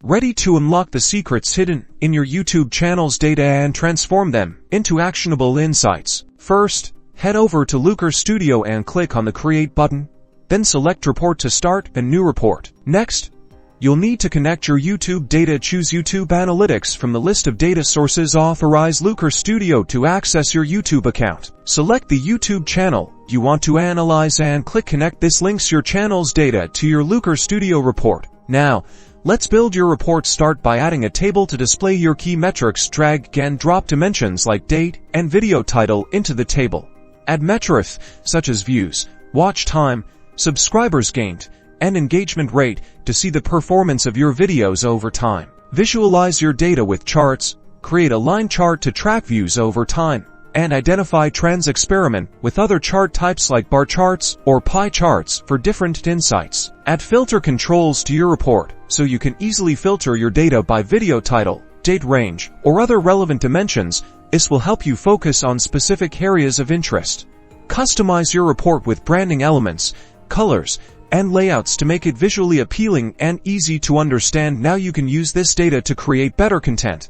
Ready to unlock the secrets hidden in your YouTube channel's data and transform them into actionable insights. First, head over to Looker Studio and click on the Create button. Then select Report to start a new report. Next, you'll need to connect your YouTube data. Choose YouTube Analytics from the list of data sources. Authorize Looker Studio to access your YouTube account. Select the YouTube channel you want to analyze and click Connect. This links your channel's data to your Looker Studio report. Now, let's build your report. Start by adding a table to display your key metrics. Drag and drop dimensions like date and video title into the table. Add metrics such as views, watch time, subscribers gained, and engagement rate to see the performance of your videos over time. Visualize your data with charts. Create a line chart to track views over time, and identify trends. Experiment with other chart types like bar charts or pie charts for different insights. Add filter controls to your report so you can easily filter your data by video title, date range, or other relevant dimensions. This will help you focus on specific areas of interest. Customize your report with branding elements, colors, and layouts to make it visually appealing and easy to understand. Now you can use this data to create better content.